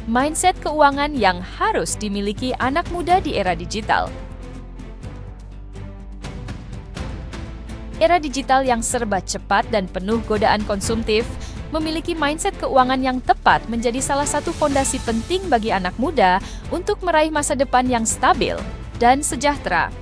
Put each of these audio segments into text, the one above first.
mindset keuangan yang harus dimiliki anak muda di era digital. Era digital yang serba cepat dan penuh godaan konsumtif, memiliki mindset keuangan yang tepat menjadi salah satu fondasi penting bagi anak muda untuk meraih masa depan yang stabil dan sejahtera.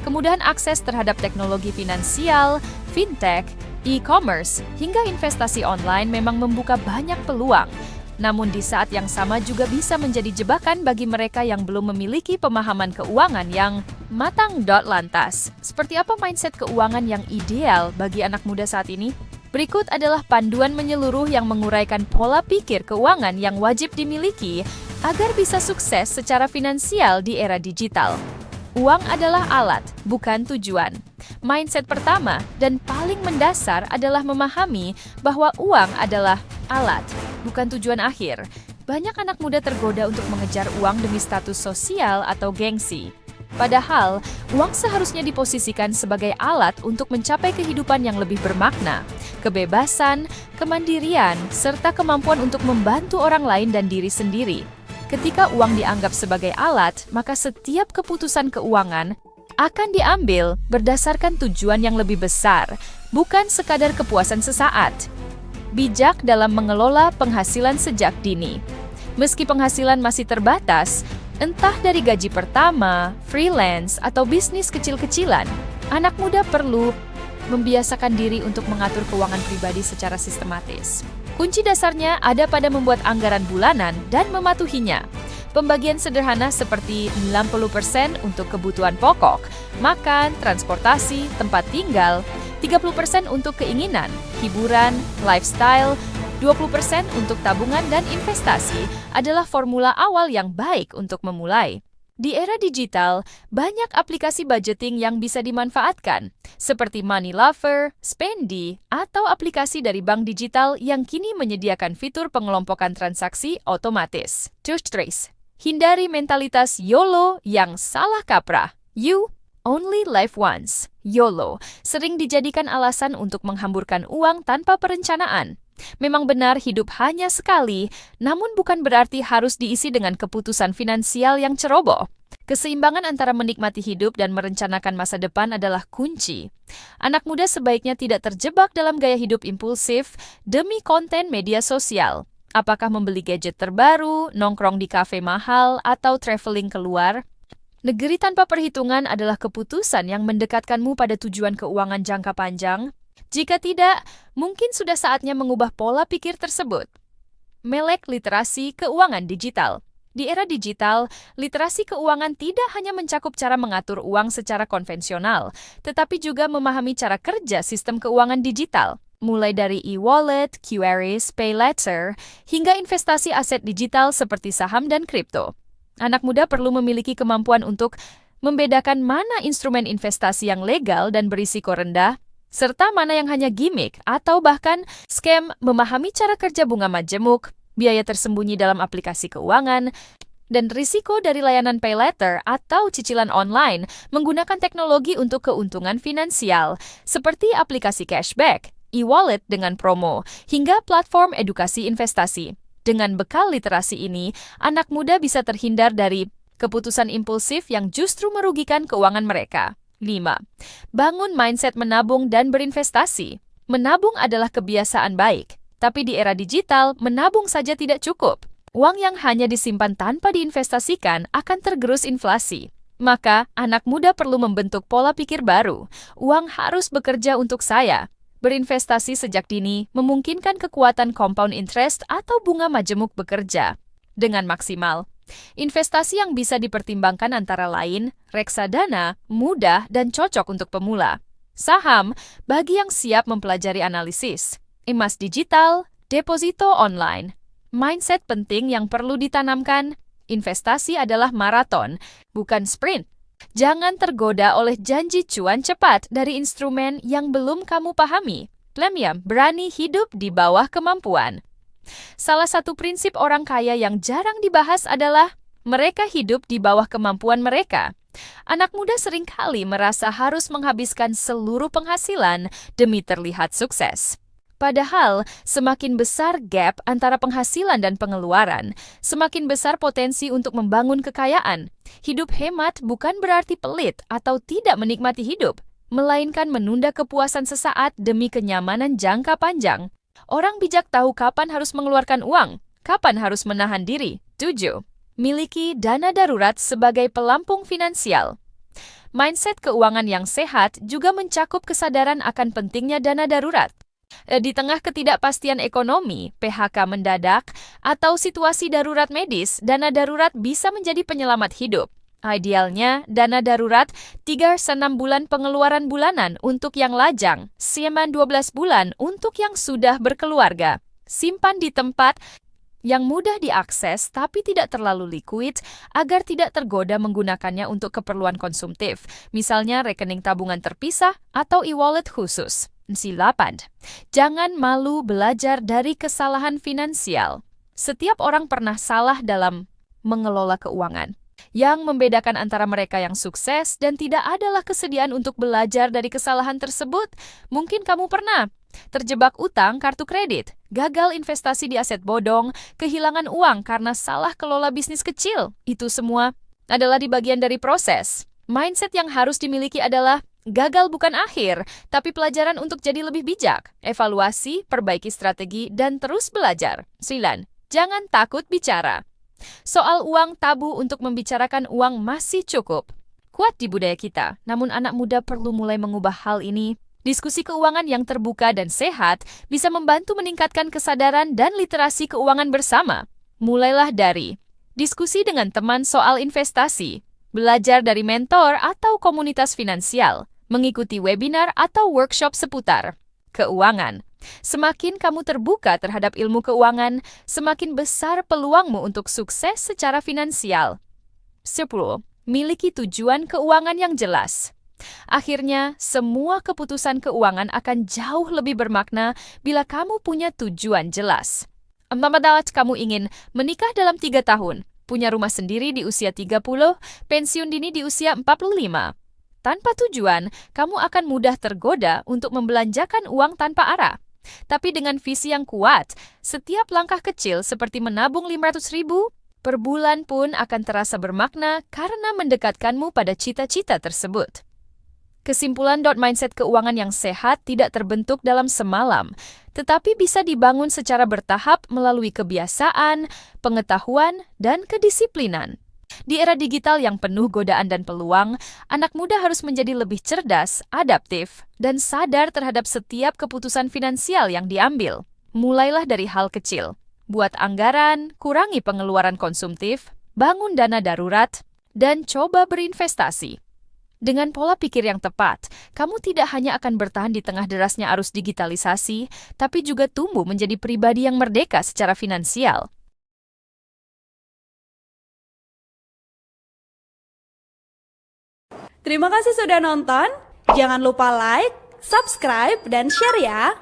Kemudahan akses terhadap teknologi finansial, fintech, e-commerce, hingga investasi online memang membuka banyak peluang. Namun di saat yang sama juga bisa menjadi jebakan bagi mereka yang belum memiliki pemahaman keuangan yang matang. Lantas, seperti apa mindset keuangan yang ideal bagi anak muda saat ini? Berikut adalah panduan menyeluruh yang menguraikan pola pikir keuangan yang wajib dimiliki agar bisa sukses secara finansial di era digital. Uang adalah alat, bukan tujuan. Mindset pertama dan paling mendasar adalah memahami bahwa uang adalah alat, bukan tujuan akhir. Banyak anak muda tergoda untuk mengejar uang demi status sosial atau gengsi. Padahal, uang seharusnya diposisikan sebagai alat untuk mencapai kehidupan yang lebih bermakna, kebebasan, kemandirian, serta kemampuan untuk membantu orang lain dan diri sendiri. Ketika uang dianggap sebagai alat, maka setiap keputusan keuangan akan diambil berdasarkan tujuan yang lebih besar, bukan sekadar kepuasan sesaat. Bijak dalam mengelola penghasilan sejak dini. Meski penghasilan masih terbatas, entah dari gaji pertama, freelance, atau bisnis kecil-kecilan, anak muda perlu membiasakan diri untuk mengatur keuangan pribadi secara sistematis. Kunci dasarnya ada pada membuat anggaran bulanan dan mematuhinya. Pembagian sederhana seperti 90% untuk kebutuhan pokok, makan, transportasi, tempat tinggal, 30% untuk keinginan, hiburan, lifestyle, 20% untuk tabungan dan investasi adalah formula awal yang baik untuk memulai. Di era digital, banyak aplikasi budgeting yang bisa dimanfaatkan, seperti Money Lover, Spendi, atau aplikasi dari bank digital yang kini menyediakan fitur pengelompokan transaksi otomatis. Trace. Hindari mentalitas YOLO yang salah kaprah. You only live once. YOLO sering dijadikan alasan untuk menghamburkan uang tanpa perencanaan. Memang benar hidup hanya sekali, namun bukan berarti harus diisi dengan keputusan finansial yang ceroboh. Keseimbangan antara menikmati hidup dan merencanakan masa depan adalah kunci. Anak muda sebaiknya tidak terjebak dalam gaya hidup impulsif demi konten media sosial. Apakah membeli gadget terbaru, nongkrong di kafe mahal, atau traveling keluar? Negeri tanpa perhitungan adalah keputusan yang mendekatkanmu pada tujuan keuangan jangka panjang. Jika tidak, mungkin sudah saatnya mengubah pola pikir tersebut. Melek literasi keuangan digital. Di era digital, literasi keuangan tidak hanya mencakup cara mengatur uang secara konvensional, tetapi juga memahami cara kerja sistem keuangan digital, mulai dari e-wallet, QRIS, Pay Later, hingga investasi aset digital seperti saham dan kripto. Anak muda perlu memiliki kemampuan untuk membedakan mana instrumen investasi yang legal dan berisiko rendah, serta mana yang hanya gimmick atau bahkan scam, memahami cara kerja bunga majemuk, biaya tersembunyi dalam aplikasi keuangan, dan risiko dari layanan pay later atau cicilan online menggunakan teknologi untuk keuntungan finansial, seperti aplikasi cashback, e-wallet dengan promo, hingga platform edukasi investasi. Dengan bekal literasi ini, anak muda bisa terhindar dari keputusan impulsif yang justru merugikan keuangan mereka. 5. Bangun mindset menabung dan berinvestasi. Menabung adalah kebiasaan baik, tapi di era digital, menabung saja tidak cukup. Uang yang hanya disimpan tanpa diinvestasikan akan tergerus inflasi. Maka, anak muda perlu membentuk pola pikir baru. Uang harus bekerja untuk saya. Berinvestasi sejak dini memungkinkan kekuatan compound interest atau bunga majemuk bekerja dengan maksimal. Investasi yang bisa dipertimbangkan antara lain reksadana, mudah, dan cocok untuk pemula. Saham, bagi yang siap mempelajari analisis. Emas digital, deposito online. Mindset penting yang perlu ditanamkan, investasi adalah maraton, bukan sprint. Jangan tergoda oleh janji cuan cepat dari instrumen yang belum kamu pahami. Premium, berani hidup di bawah kemampuan. Salah satu prinsip orang kaya yang jarang dibahas adalah mereka hidup di bawah kemampuan mereka. Anak muda seringkali merasa harus menghabiskan seluruh penghasilan demi terlihat sukses. Padahal, semakin besar gap antara penghasilan dan pengeluaran, semakin besar potensi untuk membangun kekayaan. Hidup hemat bukan berarti pelit atau tidak menikmati hidup, melainkan menunda kepuasan sesaat demi kenyamanan jangka panjang. Orang bijak tahu kapan harus mengeluarkan uang, kapan harus menahan diri. 7. Miliki dana darurat sebagai pelampung finansial. Mindset keuangan yang sehat juga mencakup kesadaran akan pentingnya dana darurat. Di tengah ketidakpastian ekonomi, PHK mendadak, atau situasi darurat medis, dana darurat bisa menjadi penyelamat hidup. Idealnya, dana darurat 3-6 bulan pengeluaran bulanan untuk yang lajang, 12 bulan untuk yang sudah berkeluarga. Simpan di tempat yang mudah diakses tapi tidak terlalu liquid agar tidak tergoda menggunakannya untuk keperluan konsumtif, misalnya rekening tabungan terpisah atau e-wallet khusus. 8. Jangan malu belajar dari kesalahan finansial. Setiap orang pernah salah dalam mengelola keuangan. Yang membedakan antara mereka yang sukses dan tidak adalah kesediaan untuk belajar dari kesalahan tersebut. Mungkin kamu pernah terjebak utang kartu kredit, gagal investasi di aset bodong, kehilangan uang karena salah kelola bisnis kecil. Itu semua adalah di bagian dari proses. Mindset yang harus dimiliki adalah gagal bukan akhir, tapi pelajaran untuk jadi lebih bijak. Evaluasi, perbaiki strategi, dan terus belajar. 9. Jangan takut bicara. Soal uang, tabu untuk membicarakan uang masih cukup kuat di budaya kita, namun anak muda perlu mulai mengubah hal ini. Diskusi keuangan yang terbuka dan sehat bisa membantu meningkatkan kesadaran dan literasi keuangan bersama. Mulailah dari diskusi dengan teman soal investasi, belajar dari mentor atau komunitas finansial, mengikuti webinar atau workshop seputar keuangan. Semakin kamu terbuka terhadap ilmu keuangan, semakin besar peluangmu untuk sukses secara finansial. 10. Miliki tujuan keuangan yang jelas. Akhirnya, semua keputusan keuangan akan jauh lebih bermakna bila kamu punya tujuan jelas. Kamu ingin menikah dalam 3 tahun, punya rumah sendiri di usia 30, pensiun dini di usia 45. Tanpa tujuan, kamu akan mudah tergoda untuk membelanjakan uang tanpa arah. Tapi dengan visi yang kuat, setiap langkah kecil seperti menabung 500.000 per bulan pun akan terasa bermakna karena mendekatkanmu pada cita-cita tersebut. Kesimpulan, mindset keuangan yang sehat tidak terbentuk dalam semalam, tetapi bisa dibangun secara bertahap melalui kebiasaan, pengetahuan, dan kedisiplinan. Di era digital yang penuh godaan dan peluang, anak muda harus menjadi lebih cerdas, adaptif, dan sadar terhadap setiap keputusan finansial yang diambil. Mulailah dari hal kecil. Buat anggaran, kurangi pengeluaran konsumtif, bangun dana darurat, dan coba berinvestasi. Dengan pola pikir yang tepat, kamu tidak hanya akan bertahan di tengah derasnya arus digitalisasi, tapi juga tumbuh menjadi pribadi yang merdeka secara finansial. Terima kasih sudah nonton. Jangan lupa like, subscribe, dan share ya.